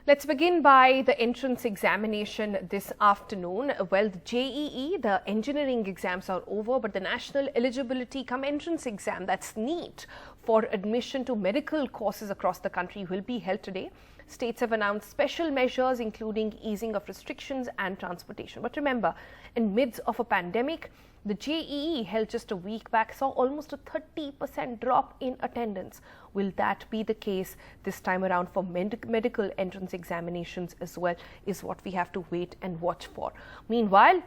Let's begin by the entrance examination this afternoon. Well, the JEE, the engineering exams are over, but the National Eligibility cum entrance exam, that's NEET, for admission to medical courses across the country will be held today. States have announced special measures, including easing of restrictions and transportation. But remember, in midst of a pandemic, the JEE held just a week back saw almost a 30% drop in attendance. Will that be the case this time around for medical entrance examinations as well, is what we have to wait and watch for. Meanwhile,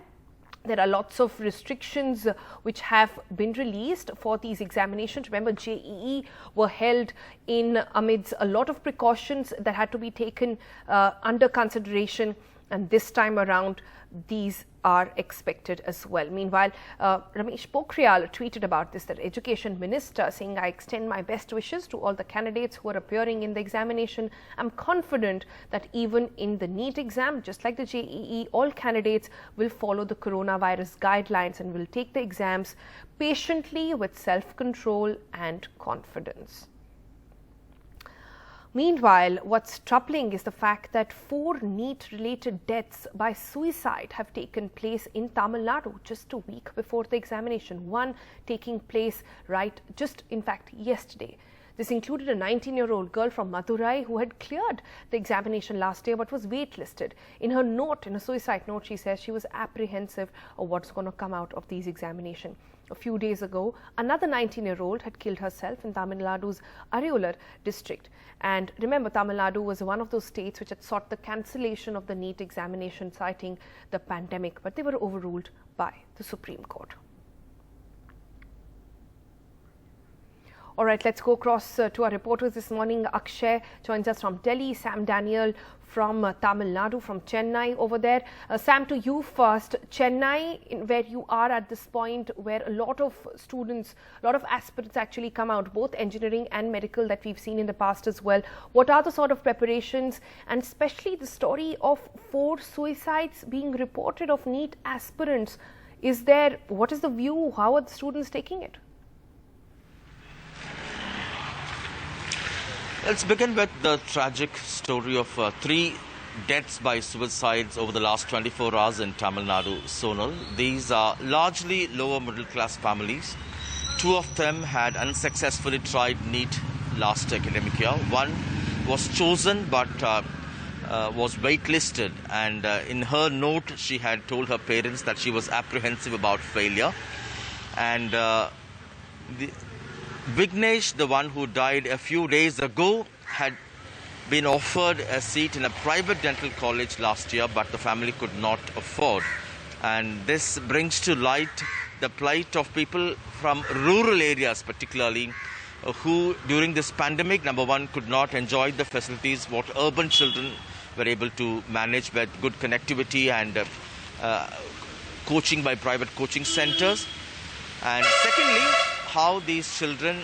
there are lots of restrictions which have been released for these examinations. Remember, JEE were held in amidst a lot of precautions that had to be taken under consideration, and this time around these are expected as well. Meanwhile, Ramesh Pokhriyal tweeted about this, that Education Minister, saying, "I extend my best wishes to all the candidates who are appearing in the examination. I'm confident that even in the NEET exam, just like the JEE, all candidates will follow the coronavirus guidelines and will take the exams patiently with self-control and confidence." Meanwhile, what's troubling is the fact that 4 NEET-related deaths by suicide have taken place in Tamil Nadu just a week before the examination. One taking place in fact, yesterday. This included a 19-year-old girl from Madurai who had cleared the examination last year but was waitlisted. In her note, in a suicide note, she says she was apprehensive of what's going to come out of these examinations. A few days ago, another 19-year-old had killed herself in Tamil Nadu's Ariyular district. And remember, Tamil Nadu was one of those states which had sought the cancellation of the NEET examination, citing the pandemic, but they were overruled by the Supreme Court. All right, let's go across to our reporters this morning. Akshay joins us from Delhi, Sam Daniel from Tamil Nadu, from Chennai over there. Sam, to you first. Chennai, where you are at this point, where a lot of students, a lot of aspirants actually come out, both engineering and medical, that we've seen in the past as well. What are the sort of preparations, and especially the story of 4 suicides being reported of NEET aspirants? What is the view? How are the students taking it? Let's begin with the tragic story of 3 deaths by suicides over the last 24 hours in Tamil Nadu, Sonal. These are largely lower middle class families. 2 of them had unsuccessfully tried NEET last academic year. One was chosen but was waitlisted, and in her note she had told her parents that she was apprehensive about failure. And Vignesh, the one who died a few days ago, had been offered a seat in a private dental college last year, but the family could not afford. And this brings to light the plight of people from rural areas, particularly, who during this pandemic, number one, could not enjoy the facilities what urban children were able to manage with good connectivity and coaching by private coaching centers. And secondly, how these children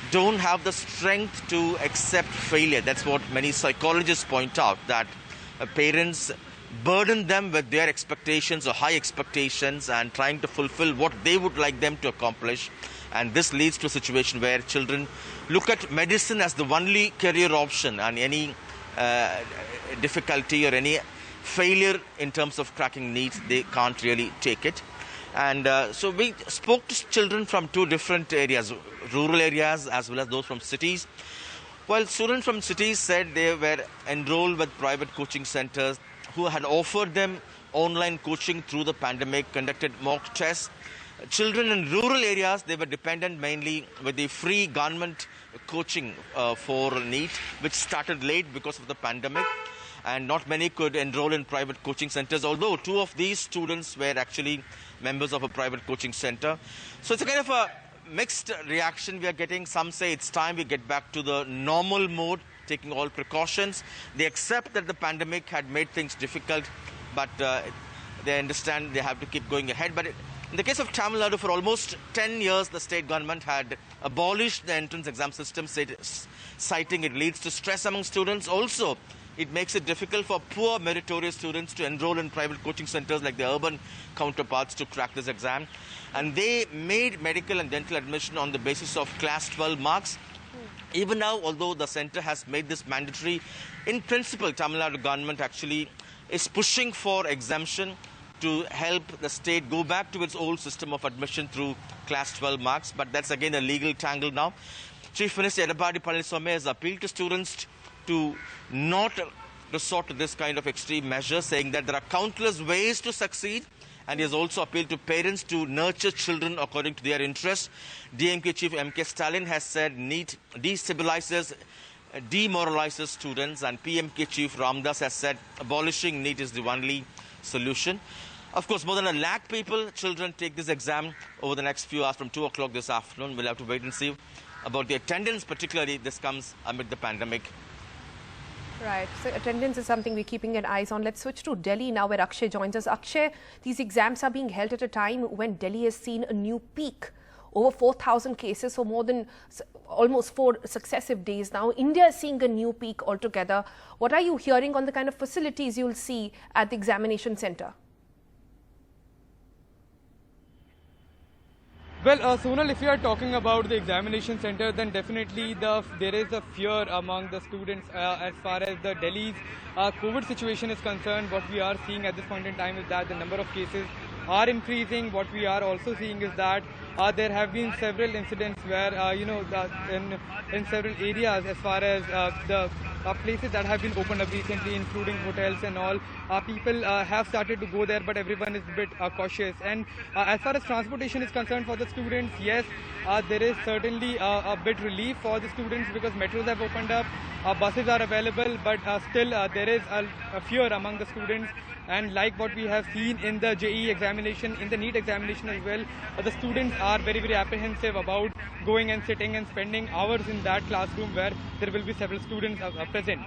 don't have the strength to accept failure. That's what many psychologists point out, that parents burden them with their expectations or high expectations and trying to fulfill what they would like them to accomplish. And this leads to a situation where children look at medicine as the only career option, and any difficulty or any failure in terms of cracking NEET, they can't really take it. And so we spoke to children from 2 different areas, rural areas as well as those from cities. While students from cities said they were enrolled with private coaching centers who had offered them online coaching through the pandemic, conducted mock tests. Children in rural areas, they were dependent mainly with the free government coaching for NEET, which started late because of the pandemic. And not many could enroll in private coaching centers, although 2 of these students were actually members of a private coaching center. So it's a kind of a mixed reaction we are getting. Some say it's time we get back to the normal mode, taking all precautions. They accept that the pandemic had made things difficult, but they understand they have to keep going ahead. But in the case of Tamil Nadu, for almost 10 years, the state government had abolished the entrance exam system, citing it leads to stress among students. Also, it makes it difficult for poor meritorious students to enroll in private coaching centers like their urban counterparts to crack this exam. And they made medical and dental admission on the basis of class 12 marks. Even now, although the centre has made this mandatory, in principle, Tamil Nadu government actually is pushing for exemption to help the state go back to its old system of admission through class 12 marks. But that's again a legal tangle now. Chief Minister Edapadi Palaniswamy has appealed to students to not resort to this kind of extreme measure, saying that there are countless ways to succeed. And he has also appealed to parents to nurture children according to their interests. DMK Chief M.K. Stalin has said NEET destabilizes, demoralizes students, and PMK Chief Ramdas has said abolishing NEET is the only solution. Of course, more than 1 lakh children take this exam over the next few hours from 2 o'clock this afternoon. We'll have to wait and see about the attendance, particularly this comes amid the pandemic. Right. So attendance is something we're keeping an eyes on. Let's switch to Delhi now, where Akshay joins us. Akshay, these exams are being held at a time when Delhi has seen a new peak. Over 4,000 cases for more than almost 4 successive days now. India is seeing a new peak altogether. What are you hearing on the kind of facilities you'll see at the examination centre? Well, Sonal, if you are talking about the examination center, then definitely there is a fear among the students as far as the Delhi's COVID situation is concerned. What we are seeing at this point in time is that the number of cases are increasing. What we are also seeing is that there have been several incidents where, in several areas as far as the places that have been opened up recently, including hotels and all, people have started to go there, but everyone is a bit cautious. And as far as transportation is concerned for the students, yes, there is certainly a bit relief for the students because metros have opened up, buses are available, but still there is a fear among the students. And like what we have seen in the JEE examination, in the NEET examination as well, the students are very, very apprehensive about going and sitting and spending hours in that classroom where there will be several students present.